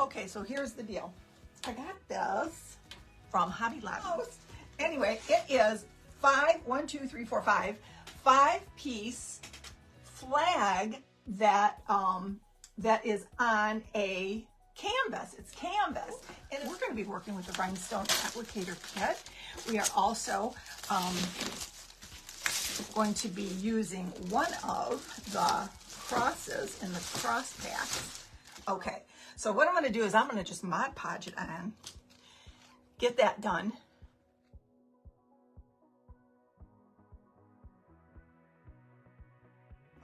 Okay, so here's the deal. I got this from Hobby Lobby. Anyway, it is 5-piece flag that that is on a canvas. It's canvas, and we're going to be working with the Rhinestone Applicator kit. We are also going to be using one of the crosses in the cross packs. Okay, so what I'm going to do is I'm going to just Mod Podge it on, get that done.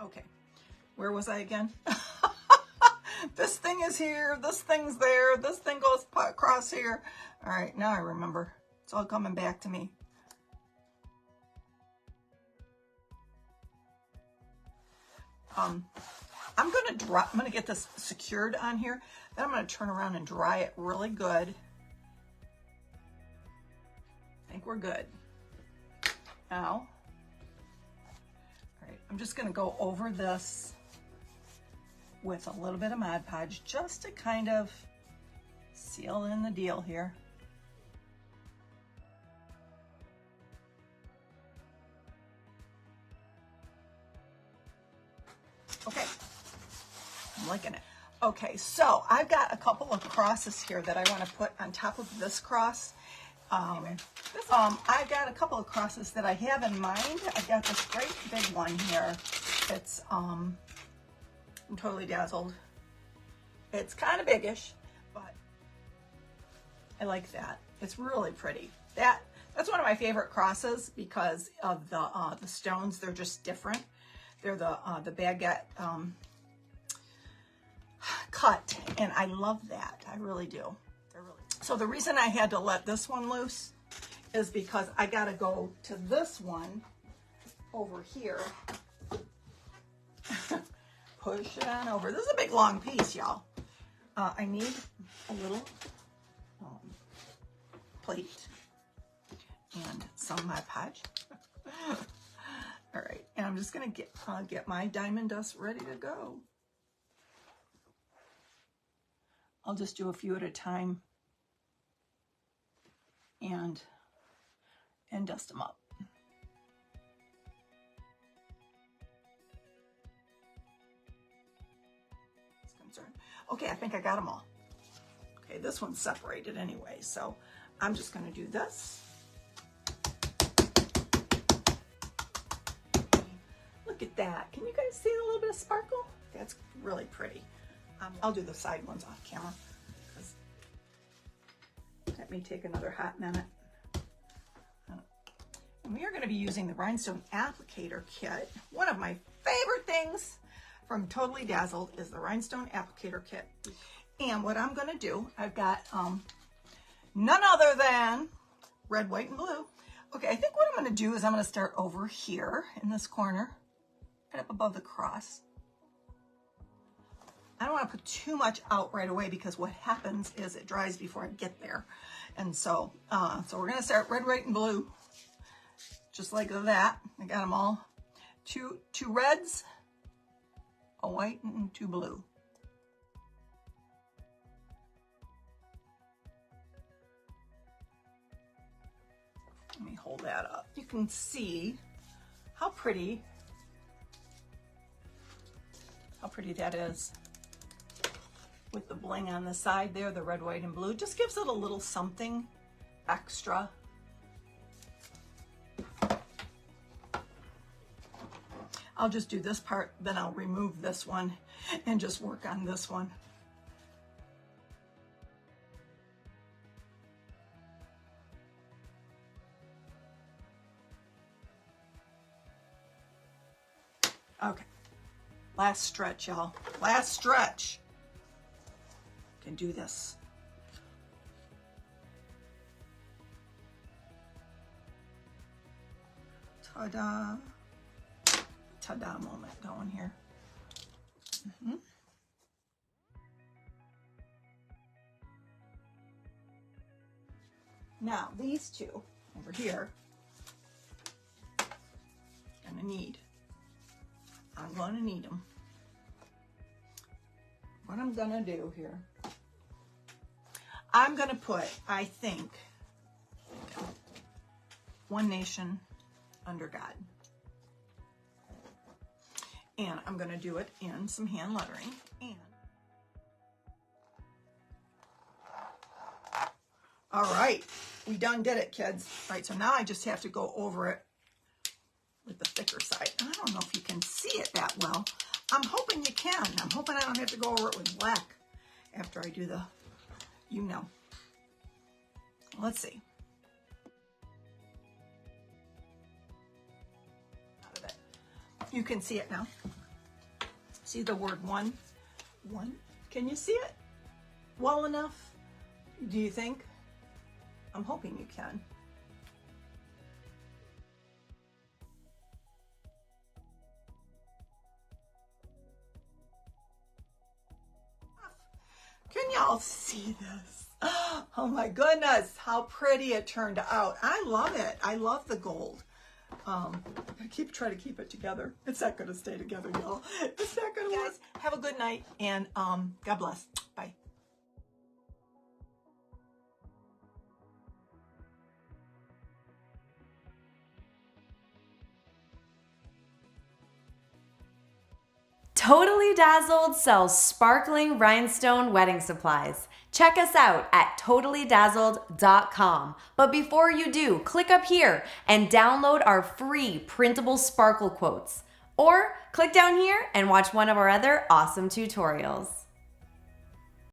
Okay, where was I again? This thing is here, this thing's there, this thing goes across here. All right, now I remember. It's all coming back to me. I'm gonna get this secured on here. Then I'm gonna turn around and dry it really good. I think we're good. Now, all right, I'm just gonna go over this with a little bit of Mod Podge just to kind of seal in the deal here. Okay, I'm liking it. Okay, so I've got a couple of crosses here that I want to put on top of this cross. I've got a couple of crosses that I have in mind. I've got this great big one here. It's Totally Dazzled. It's kind of biggish, but I like that. It's really pretty. That's one of my favorite crosses because of the stones. They're just different. They're the baguette cut, and I love that. I really do. So the reason I had to let this one loose is because I got to go to this one over here. Push it on over. This is a big long piece, y'all. I need a little plate and some Mod Podge. All right, and I'm just gonna get my diamond dust ready to go. I'll just do a few at a time and dust them up. Okay, I think I got them all. Okay, this one's separated anyway, so I'm just gonna do this. Look at that. Can you guys see a little bit of sparkle? That's really pretty. I'll do the side ones off camera because that may take another hot minute. And we are going to be using the Rhinestone Applicator kit. One of my favorite things from Totally Dazzled is the Rhinestone Applicator kit. And what I'm going to do, I've got none other than red, white, and blue. Okay, I think what I'm going to do is I'm going to start over here in this corner, right up above the cross. I don't want to put too much out right away because what happens is it dries before I get there. And so, so we're going to start red, white, and blue, just like that. I got them all. Two reds, a white, and 2 blue. Let me hold that up. You can see how pretty that is. With the bling on the side there, the red, white, and blue. Just gives it a little something extra. I'll just do this part, then I'll remove this one and just work on this one. Okay, last stretch, y'all. Last stretch. Can do this. Ta-da. Ta-da moment going here. Now, these two over here, I'm gonna need them. What I'm gonna do here I'm going to put, I think, One Nation Under God. And I'm going to do it in some hand lettering. And all right, we done did it, kids. All right, so now I just have to go over it with the thicker side. I don't know if you can see it that well. I'm hoping you can. I'm hoping I don't have to go over it with black after I do the, you know. Let's see. Out of it. You can see it now. See the word one? One? Can you see it well enough? Do you think? I'm hoping you can. Can y'all see this? Oh my goodness, how pretty it turned out. I love it. I love the gold. I try to keep it together. It's not going to stay together, y'all. It's not going to work. Guys, have a good night, and God bless. Bye. Totally Dazzled sells sparkling rhinestone wedding supplies. Check us out at totallydazzled.com. But before you do, click up here and download our free Printable Sparkle Quotes. Or click down here and watch one of our other awesome tutorials.